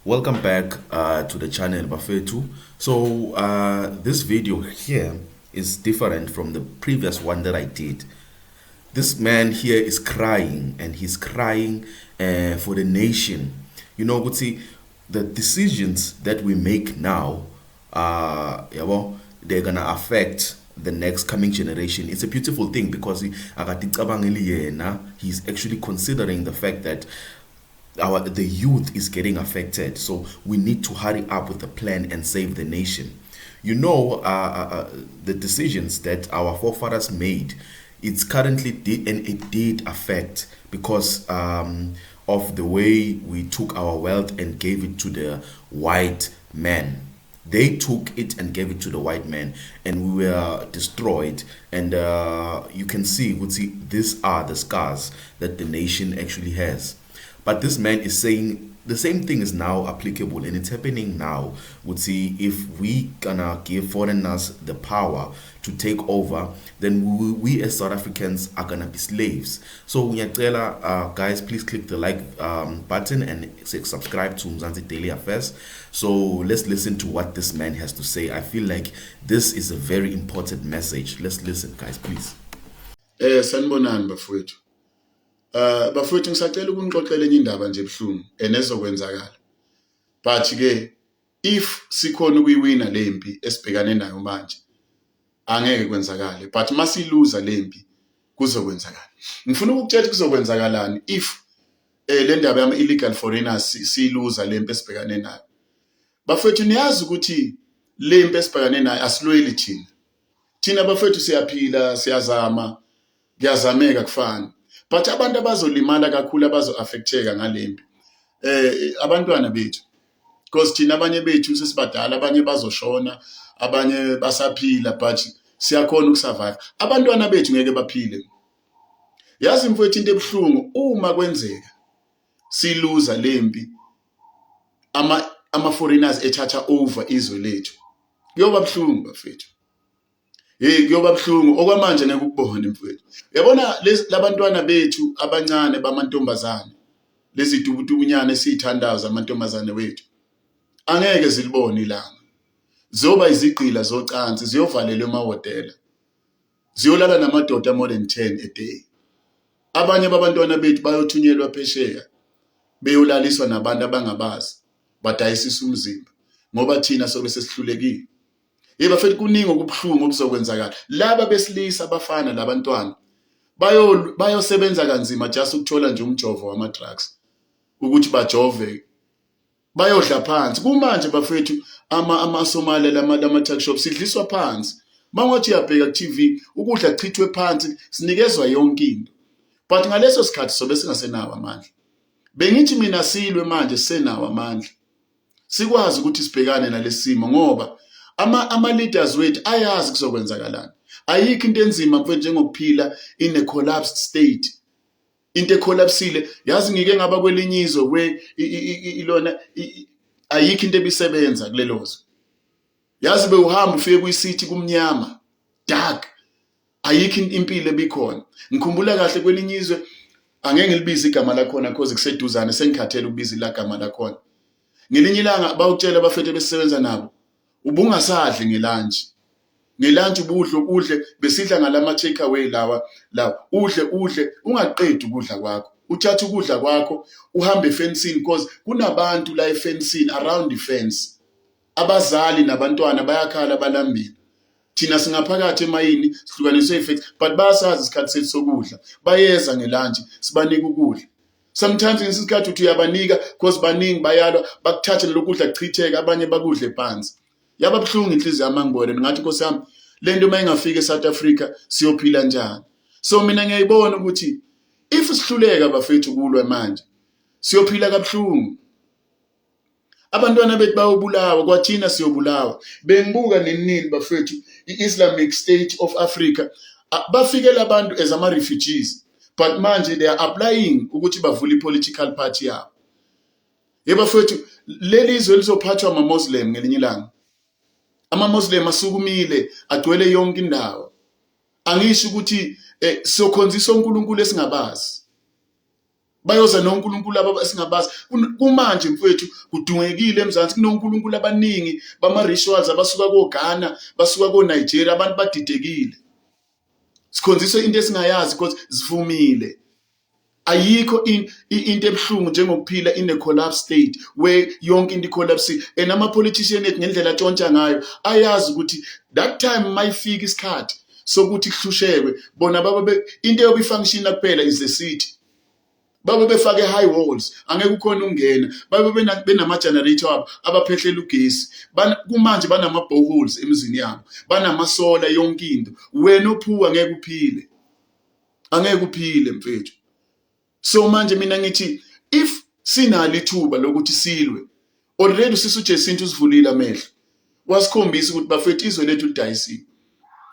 Welcome back to the channel Bafetu. So this video here is different from the previous one that I did. This man here is crying, and he's crying for the nation. You know, but see, the decisions that we make now, they're gonna affect the next coming generation. It's a beautiful thing because he's actually considering the fact that the youth is getting affected, so we need to hurry up with the plan and save the nation. You know, the decisions that our forefathers made, it's currently did, and it did affect because of the way we took our wealth and gave it to the white man. They took it and gave it to the white man, and we were destroyed. And you can see, these are the scars that the nation actually has. But this man is saying the same thing is now applicable, and it's happening now. Would see, if we gonna give foreigners the power to take over, then we as South Africans are gonna be slaves. So guys, please click the like button and subscribe to Mzansi Daily Affairs. So let's listen to what this man has to say. I feel like this is a very important message. Let's listen, guys, please. Sanibonani bafowethu. Bafowethu ngisacela ukunixoxela enye indaba nje ebhlungu enezokwenzakala. But ke if sikhona ukuyiwina lempi esibhekane nayo manje, angeke kwenzakale. But masiluza lempi kuzokwenzakala. Ngifuna ukukutshela kuzokwenzakalani if le ndaba yama illegal foreigners siluza lempi esibhekane nayo. Bafowethu niyazi ukuthi lempi esibhekane nayo asilweli thina. Thina bafowethu siyaphila, siyazama, kuyazameka kufana. But abantu abazolimala kakhulu, abazo-affecteka ngalempi abantwana bethu, because thina abanye bethu sesibadala, abanye bazoshona, abanye basaphila, but siyakhona ukusurvive. Abantwana bethu ngeke baphile. Yazi mfowethu, into ebuhlungu uma kwenzeka siluza lempi, ama foreigners ethatha over izwe lethu, kuyoba buhlungu bafethu. Kuyoba buhlungu okwamanje ngeke ukubone mfowethu. Uyabona labantwana bethu abancane bamantombazane, lezi dubudubunyana esithandayo zamantombazane wethu, angeke zilibone ilanga. Zoba izigqila zocansi, ziyovalelwa emahotela, ziyolala namadoda more than 10 a day. Abanye babantwana bethu bayothunyelwa phesheya, beyolaliswa nabantu abangabazi, badayisisa umzimba ngoba thina sobe sesihlulekile. Bafethu, kuningi okubuhlungu obuzokwenzakala. Laba besilisa abafana labantwana bayosebenza kanzima just ukuthola nje umjovo wama drugs ukuthi bajove, bayodla phansi. Kumanje bafethu ama-Somali lama tuck shop sidliswa phansi. Mangothi uyabheka ku TV, ukudla kuchithwe phansi, sinikezwa yonke into. But ngaleso sikhathi sobe singasenawo amandla. Bengithi mina silwe manje sisenawo amandla, sikwazi ukuthi sibhekane nalesimo ngoba ama-leaders wethu ayazi kuzokwenzakalani. Ayikho into enzima mfowethu njengokuphila in a collapsed state. Into ecollapsile, yazi ngike ngaba kwelinye izwe ilona ayikho into ebisebenza kulelozo. Yazi bewuhamba ufike kuyisithi kumnyama, dark, ayikho impilo ebikhona. Ngikhumbula kahle kwelinye izwe, angeke ngilibize igama lakhona because kuseduzane, sengikhathele ukubiza ilagama lakhona. Ngelinye ilanga bawutshela abafethu besebenza nabo, ubungasadli ngelunch ubudle ukudle, besidla ngalama take away lawa udle ungaqedi ukudla kwakho, uthatha ukudla kwakho uhambe efencini because kunabantu la efencini, around the fence, abazali nabantwana bayakhala balambile. Thina singaphakathi emayini sihlukaniswe effect, but basazi isikhathi sethu sokudla, bayeza ngelunch sibanika ukudla. Sometimes ngesikhathi uthi uyabanika because baningi bayalwa, bakuthathe lokudla kuchitheka, abanye bakudle phansi. Yaba buhlungu inhliziyo yamangibona, ngathi Nkosi yami, lento mayingafika eSouth Africa siyophila njani? So mina ngiyayibona ukuthi if sihluleka bafethu kulwa manje, siyophila kabuhlungu. Abantwana bethu bayobulawa, kwathina siyobulawa. Bengibuka nenini bafethu, i-Islamic State of Africa bafikela abantu as ama-refugees, but manje they are applying ukuthi bavule i-political party yabo. Bafethu, leli izwe lizophathwa ama-Muslim ngelinye ilanga. Ama-Muslim asukumile, agcwele yonke indawo. Angisho ukuthi siyokhonzisa uNkulunkulu esingabazi. bayoza noNkulunkulu abasingabazi kumanje mfowethu kudungekile emzansi kunoNkulunkulu abaningi bama-rituals abasuka koGhana basuka koNigeria abantu badidekile sikhonziswe into esingayazi because zivumile ayikho into ebuhlungu njengokuphila in a collapse state where yonke into collapse and ama-politician ethu ngendlela atshontsha ngayo ayazi ukuthi that time mayifika isikhathi sokuthi kuhlushekwe bona babe into yokufunction kuphela is the city babe befake high walls angeke ukhona ungena babe benama generator abo abaphehlela ugesi kumanje banama boreholes emizini yabo banamasola yonke into wena ophuwa angeke uphile mfethu. So manje mina ngithi if sinalo ithuba lokuthi silwe already sisuJesintu usivulile amehlo wasikhombisa ukuthi bafethu izwe lethu lidayisiwe.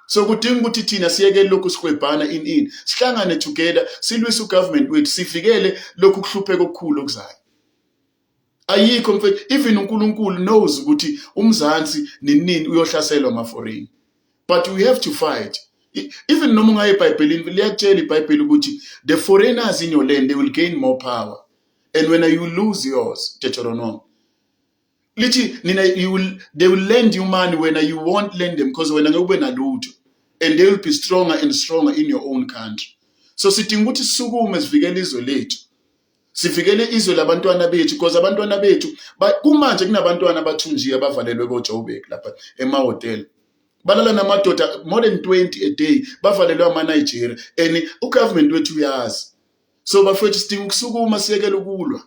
So kudinga ukuthi thina siyeke lokhu sikhwebhana sihlangane together silwise ugovernment wethu sifikele lokhu kuhlupheka okukhulu okuzayo. Ayikho mfethu even uNkulunkulu knows ukuthi umzansi nini uyohlaselwa ama-foreign but we have to fight. Even noma ungaye eBhayibhelini liyatshela iBhayibheli ukuthi the foreigners in your land they will gain more power and when you lose yours Deuteronomy lithi they will lend you money when you won't lend them because wena ngeke ube nalutho and they will be stronger and stronger in your own country. So sidinga ukuthi sisukume sivikele izwe lethu sivikele izwe labantwana bethu because abantwana bethu kumanje kunabantwana abathunjiwe abavalelwe koJoburg lapha emahotela balala namadoda more than 20 a day bavalelwe ama-Nigeria and ugovernment wethu uyazi. So bafethu sidinga ukusukuma siyekele ukulwa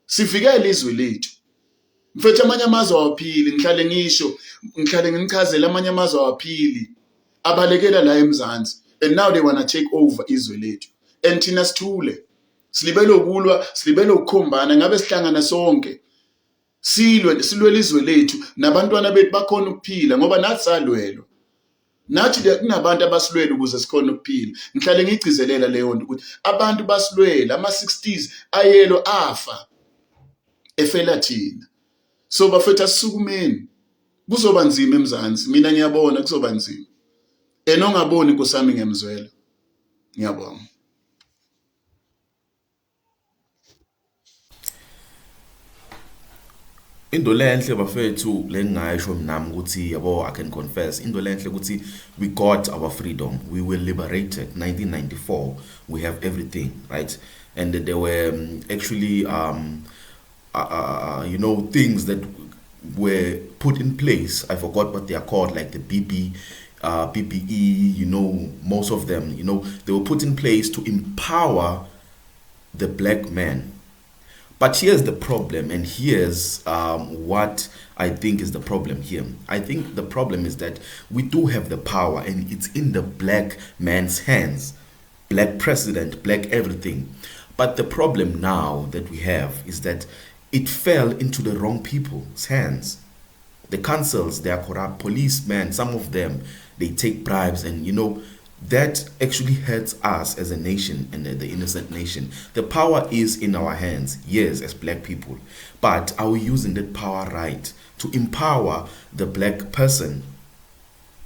sivikele izwe lethu mfethu amanye amazwe awaphili ngihlale nginichazela amanye amazwe awaphili abalekela la emzansi and now they wanna take over izwe lethu and thina sithule silibele ukulwa silibele ukukhombana ngabe sihlangana sonke silwe izwe lethu nabantwana bethu bakhona ukuphila ngoba nathi salwelwa nathi kunabantu abasilwela ukuze sikhona ukuphila. Ngihlale ngigcizelela leyo nto ukuthi abantu basilwela ama-60s ayelo afa efela thina. So bafethu asisukumeni kuzoba nzima emzansi mina ngiyabona kuzoba nzima enongaboni inkosami ngemzwela ngiyabonga. Into lenhle bafethu lengasho nami ukuthi yabo I can confess into lenhle ukuthi we got our freedom, we were liberated 1994, we have everything, right? And there were actually you know, things that were put in place. I forgot what they are called, like the PPE, you know, most of them, you know, they were put in place to empower the black man. But here's the problem, and here's what I think is the problem here. I think the problem is that we do have the power, and it's in the black man's hands. Black president, black everything. But the problem now that we have is that it fell into the wrong people's hands. The councils, they are corrupt. Policemen, some of them, they take bribes, and you know, that actually hurts us as a nation and the innocent nation. The power is in our hands, yes, as black people. But are we using that power right to empower the black person?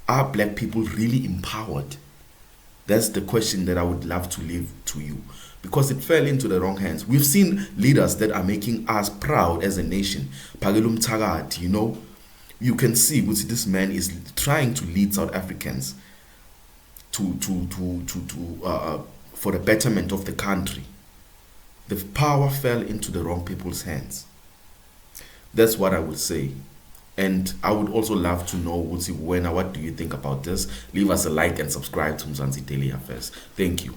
Are black people really empowered? That's the question that I would love to leave to you, because it fell into the wrong hands. We've seen leaders that are making us proud as a nation. Phakile Mthakathi, you know, you can see this man is trying to lead South Africans for the betterment of the country. The power fell into the wrong people's hands. That's what I would say. And I would also love to know, what do you think about this? Leave us a like and subscribe to Mzansi Daily Affairs. Thank you.